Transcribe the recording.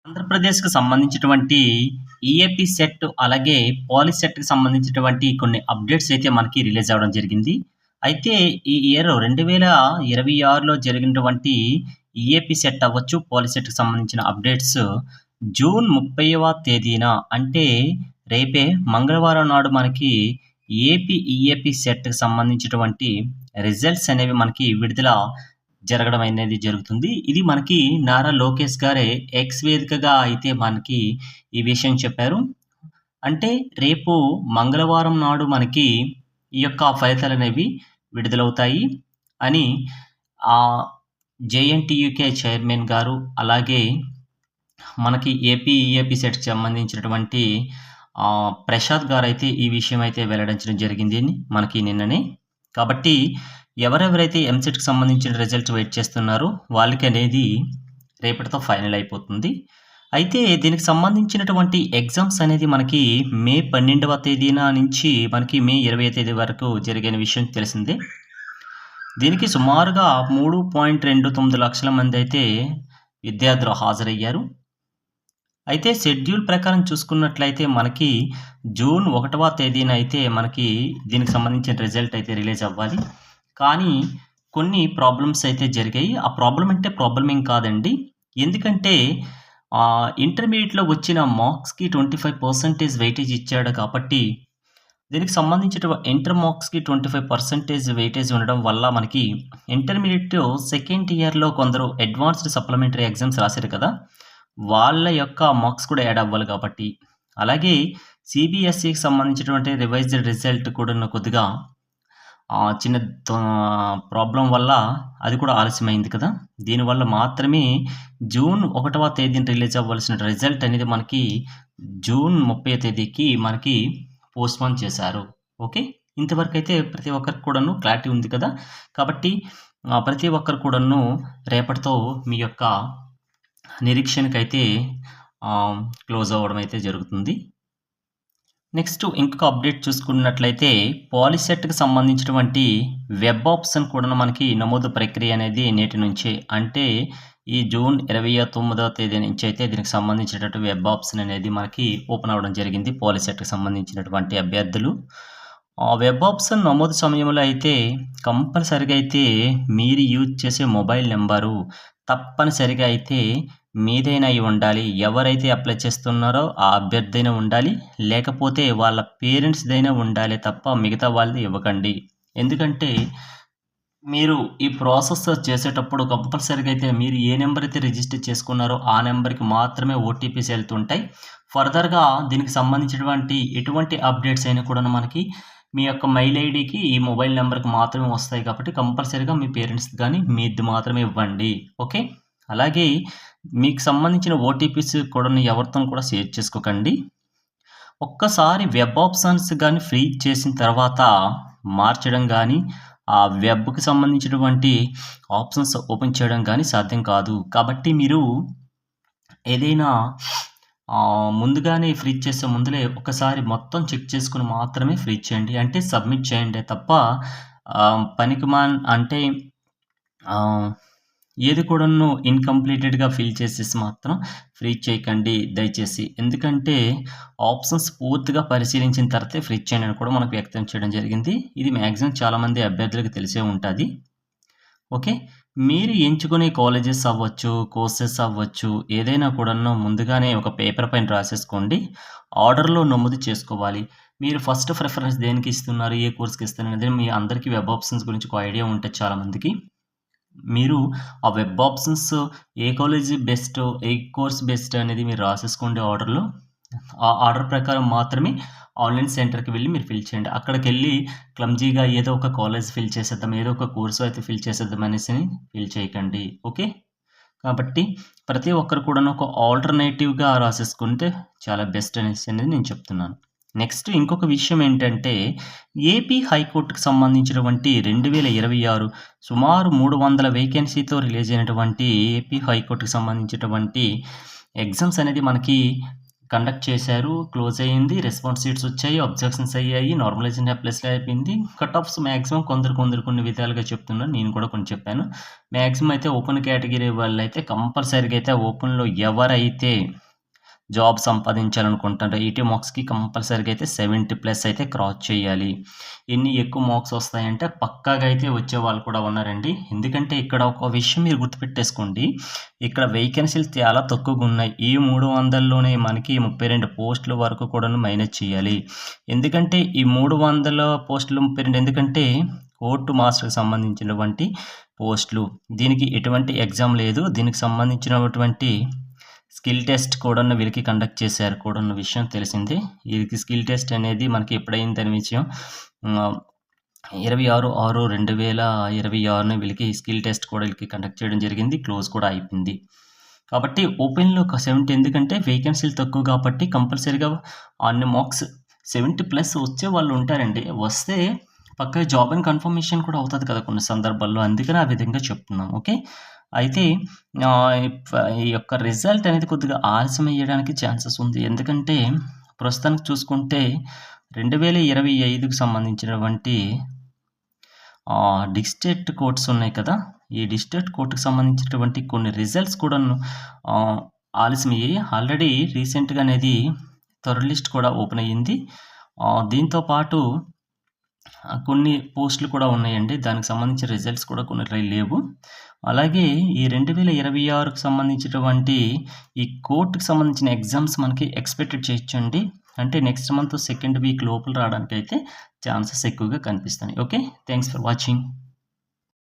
ఆంధ్రప్రదేశ్‌కి సంబంధించినటువంటి EAP set అలాగే పాలీ సెట్‌కి సంబంధించినటువంటి కొన్ని అప్డేట్స్ అయితే మనకి రిలీజ్ అవ్వడం జరిగింది. అయితే ఈ ఇయర్ 2026లో జరిగినటువంటి ఈఏపీ సెట్ అవ్వచ్చు, పాలీ సెట్‌కి సంబంధించిన అప్డేట్స్ జూన్ 30వ తేదీన అంటే రేపే మంగళవారం నాడు మనకి ఏపీ ఈఏపీ సెట్‌కి సంబంధించినటువంటి రిజల్ట్స్ అనేవి మనకి విడుదల జరగడం అనేది జరుగుతుంది. ఇది మనకి నారా లోకేష్ గారే ఎక్స్ వేదికగా అయితే మనకి ఈ విషయం చెప్పారు. అంటే రేపు మంగళవారం నాడు మనకి ఈ యొక్క ఫలితాలనేవి విడుదలవుతాయి అని ఆహ్, జేఎన్‌టీయూకే చైర్మన్ గారు, అలాగే మనకి ఏపీ ఈఏపీ సెట్‌కి సంబంధించినటువంటి ప్రసాద్ గారైతే ఈ విషయం అయితే వెల్లడించడం జరిగింది మనకి నిన్ననే. కాబట్టి ఎవరెవరైతే ఎంసెట్‌కి సంబంధించిన రిజల్ట్ వెయిట్ చేస్తున్నారో వాళ్ళకనేది రేపటితో ఫైనల్ అయిపోతుంది. అయితే దీనికి సంబంధించినటువంటి ఎగ్జామ్స్ అనేది మనకి మే 12వ తేదీన నుంచి మనకి మే 20వ తేదీ వరకు జరిగిన విషయం తెలిసిందే. దీనికి సుమారుగా 3.29 లక్షల మంది అయితే విద్యార్థులు హాజరయ్యారు. అయితే షెడ్యూల్ ప్రకారం చూసుకున్నట్లయితే మనకి జూన్ 1వ తేదీన అయితే మనకి దీనికి సంబంధించిన రిజల్ట్ అయితే రిలీజ్ అవ్వాలి. కానీ కొన్ని ప్రాబ్లమ్స్ అయితే జరిగాయి. ఆ ప్రాబ్లమ్ అంటే ప్రాబ్లమ్ ఏం కాదండి. ఎందుకంటే ఇంటర్మీడియేట్‌లో వచ్చిన మార్క్స్‌కి 25% వెయిటేజ్ ఇచ్చాడు కాబట్టి దీనికి సంబంధించిన ఇంటర్ మార్క్స్‌కి 25% వెయిటేజ్ ఉండడం వల్ల మనకి ఇంటర్మీడియేట్ సెకండ్ ఇయర్‌లో కొందరు అడ్వాన్స్డ్ సప్లిమెంటరీ ఎగ్జామ్స్ రాశారు కదా! వాళ్ళ యొక్క మార్క్స్ కూడా యాడ్ అవ్వాలి కాబట్టి. అలాగే సీబీఎస్ఈకి సంబంధించినటువంటి రివైజ్డ్ రిజల్ట్ కూడా కొద్దిగా చిన్న ప్రాబ్లమ్ వల్ల అది కూడా ఆలస్యమైంది కదా! దీనివల్ల మాత్రమే జూన్ 1వ తేదీన రిలీజ్ అవ్వాల్సిన రిజల్ట్ అనేది మనకి జూన్ 30వ తేదీకి మనకి పోస్ట్‌పోన్ చేశారు. ఓకే. ఇంతవరకైతే ప్రతి ఒక్కరికి కూడాను క్లారిటీ ఉంది కదా! కాబట్టి ప్రతి ఒక్కరు కూడాను రేపటితో మీ యొక్క నిరీక్షణకైతే క్లోజ్ అవ్వడం అయితే జరుగుతుంది. నెక్స్ట్ ఇంకొక అప్డేట్ చూసుకున్నట్లయితే పాలిసెట్‌కి సంబంధించినటువంటి వెబ్ ఆప్షన్ కూడా మనకి నమోదు ప్రక్రియ అనేది నేటి నుంచే అంటే ఈ జూన్ 29వ తేదీ నుంచి అయితే దీనికి సంబంధించినటువంటి వెబ్ ఆప్షన్ అనేది మనకి ఓపెన్ అవ్వడం జరిగింది. పాలిసెట్‌కి సంబంధించినటువంటి అభ్యర్థులు వెబ్ ఆప్షన్ నమోదు సమయంలో అయితే కంపల్సరీగా అయితే మీరు యూజ్ చేసే మొబైల్ నెంబరు తప్పనిసరిగా అయితే మీదైనా అయి ఉండాలి. ఎవరైతే అప్లై చేస్తున్నారో ఆ అభ్యర్థైనా ఉండాలి. లేకపోతే వాళ్ళ పేరెంట్స్‌దైనా ఉండాలి తప్ప మిగతా వాళ్ళది ఇవ్వకండి. ఎందుకంటే మీరు ఈ ప్రాసెస్ చేసేటప్పుడు కంపల్సరీగా అయితే మీరు ఏ నెంబర్ అయితే రిజిస్టర్ చేసుకున్నారో ఆ నెంబర్‌కి మాత్రమే ఓటీపీస్ వెళ్తుంటాయి. ఫర్దర్‌గా దీనికి సంబంధించినటువంటి ఎటువంటి అప్డేట్స్ అయినా కూడాను మనకి మీ యొక్క మెయిల్ ఐడీకి ఈ మొబైల్ నెంబర్‌కి మాత్రమే వస్తాయి కాబట్టి కంపల్సరీగా మీ పేరెంట్స్‌ది గానీ మీది మాత్రమే ఇవ్వండి. ఓకే. అలాగే మీకు సంబంధించిన ఓటీపీస్ కూడా ఎవరితోని కూడా షేర్ చేసుకోకండి. ఒక్కసారి వెబ్ ఆప్షన్స్ గానీ ఫ్రీ చేసిన తర్వాత మార్చడం గానీ, ఆ వెబ్‌కి సంబంధించినటువంటి ఆప్షన్స్ ఓపెన్ చేయడం గానీ సాధ్యం కాదు. కాబట్టి మీరు ఏదైనా ముందుగానే ఫ్రీ చేసే ముందులే ఒకసారి మొత్తం చెక్ చేసుకొని మాత్రమే ఫ్రీ చేయండి. అంటే సబ్మిట్ చేయండి తప్ప అంటే ఏది కూడాను ఇన్‌కంప్లీటెడ్‌గా ఫిల్ చేసేసి మాత్రం ఫ్రీ చేయకండి దయచేసి. ఎందుకంటే ఆప్షన్స్ పూర్తిగా పరిశీలించిన తర్వాతే ఫ్రీ చేయండి అని కూడా మనకు వ్యక్తం చేయడం జరిగింది. ఇది మాక్సిమం చాలామంది అభ్యర్థులకు తెలిసే ఉంటది. ఓకే. మీరు ఎంచుకునే కాలేజెస్ అవ్వచ్చు, కోర్సెస్ అవ్వచ్చు, ఏదైనా కూడాను ముందుగానే ఒక పేపర్ పైన రాసేసుకోండి. ఆర్డర్‌లో నమోదు చేసుకోవాలి. మీరు ఫస్ట్ ప్రిఫరెన్స్ దేనికి ఇస్తున్నారు, ఏ కోర్స్‌కి ఇస్తున్నారు అనేది మీ అందరికీ వెబ్ ఆప్షన్స్ గురించి ఒక ఐడియా ఉంటది చాలామందికి. మీరు ఆ web options A college best, A course best అనేది మీరు రాసేసుకోండి ఆర్డర్‌లో. ఆ ఆర్డర్ ప్రకారం మాత్రమే ఆన్‌లైన్ సెంటర్‌కి వెళ్లి మీరు ఫిల్ చేయండి. అక్కడికెళ్ళి క్లమ్జీగా ఏదో ఒక కాలేజ్ ఫిల్ చేసేద్దాం, ఏదో ఒక కోర్స్ అయితే ఫిల్ చేసేద్దాం అనేసి ఫిల్ చేయకండి. ఓకే. కాబట్టి ప్రతి ఒక్కరు కూడాను ఒక ఆల్టర్‌నేటివ్‌గా రాసేసుకుంటే చాలా బెస్ట్ అనేసి అనేది నేను చెప్తున్నాను. నెక్స్ట్ ఇంకొక విషయం ఏంటంటే ఏపీ హైకోర్టుకి సంబంధించినటువంటి 2026 సుమారు 300 వేకెన్సీతో రిలీజ్ అయినటువంటి ఏపీ హైకోర్టుకి సంబంధించినటువంటి ఎగ్జామ్స్ అనేది మనకి కండక్ట్ చేశారు. క్లోజ్ అయింది. రెస్పాన్స్ షీట్స్ వచ్చాయి. అబ్జెక్షన్స్ అయ్యాయి. నార్మలైజేషన్ ప్లస్‌లో అయిపోయింది. కట్ ఆఫ్స్ మాక్సిమం కొందరు కొన్ని విధాలుగా చెప్తున్నారు. నేను కూడా కొన్ని చెప్పాను. మాక్సిమం అయితే ఓపెన్ కేటగిరీ వాళ్ళైతే కంపల్సరీగా అయితే ఓపెన్‌లో ఎవరైతే జాబ్ సంపాదించాలనుకుంటారో 80 మార్క్స్‌కి కంపల్సరీగా అయితే 70+ అయితే క్రాస్ చేయాలి. ఎన్ని ఎక్కువ మార్క్స్ వస్తాయంటే పక్కాగా అయితే వచ్చేవాళ్ళు కూడా ఉన్నారండి. ఎందుకంటే ఇక్కడ ఒక విషయం మీరు గుర్తుపెట్టేసుకోండి. ఇక్కడ వేకెన్సీలు చాలా తక్కువగున్నాయి. ఈ 300లోనే మనకి 32 పోస్టుల వరకు కూడాను మైనస్ చేయాలి. ఎందుకంటే ఈ 300 పోస్టులు 32 ఎందుకంటే కోర్టు మాస్టర్‌కి సంబంధించినటువంటి పోస్టులు. దీనికి ఎటువంటి ఎగ్జామ్ లేదు. దీనికి సంబంధించినటువంటి స్కిల్ టెస్ట్ కూడాను వీళ్ళకి కండక్ట్ చేశారు కూడాను విషయం తెలిసిందే. వీళ్ళకి స్కిల్ టెస్ట్ అనేది మనకి ఎప్పుడయిందనే విషయం 26/6/2026 వీళ్ళకి స్కిల్ టెస్ట్ కూడా వీళ్ళకి కండక్ట్ చేయడం జరిగింది. క్లోజ్ కూడా అయిపోయింది. కాబట్టి ఓపెన్‌లో ఒక 70 ఎందుకంటే వేకెన్సీలు తక్కువ కాబట్టి కంపల్సరీగా అన్ని మార్క్స్ 70+ వచ్చే వాళ్ళు ఉంటారండి. వస్తే పక్కా జాబ్ అండ్ కన్ఫర్మేషన్ కూడా అవుతది కదా కొన్ని సందర్భాల్లో. అందుకని ఆ విధంగా చెప్తున్నాం. ఓకే. అయితే ఈ యొక్క రిజల్ట్ అనేది కొద్దిగా ఆలస్యం అయ్యడానికి ఛాన్సెస్ ఉంది. ఎందుకంటే ప్రస్తుతానికి చూసుకుంటే 2025కి సంబంధించినటువంటి డిస్ట్రిక్ట్ కోర్ట్స్ ఉన్నాయి కదా! ఈ డిస్ట్రిక్ట్ కోర్ట్‌కి సంబంధించినటువంటి కొన్ని రిజల్ట్స్ కూడాను ఆలస్యమయ్యాయి. ఆల్రెడీ రీసెంట్‌గా అనేది థర్డ్ లిస్ట్ కూడా ఓపెన్ అయ్యింది. దీంతో పాటు కొన్ని పోస్టులు కూడా ఉన్నాయండి. దానికి సంబంధించిన రిజల్ట్స్ కూడా కొన్ని లేవు. అలాగే ఈ 2026కి సంబంధించినటువంటి ఈ కోర్ట్‌కి సంబంధించిన ఎగ్జామ్స్ మనకి ఎక్స్‌పెక్టెడ్ చేయొచ్చండి. అంటే నెక్స్ట్ మంత్ సెకండ్ వీక్ లోపల రావడానికైతే ఛాన్సెస్ ఎక్కువగా కనిపిస్తున్నాయి. ఓకే. Thanks for watching.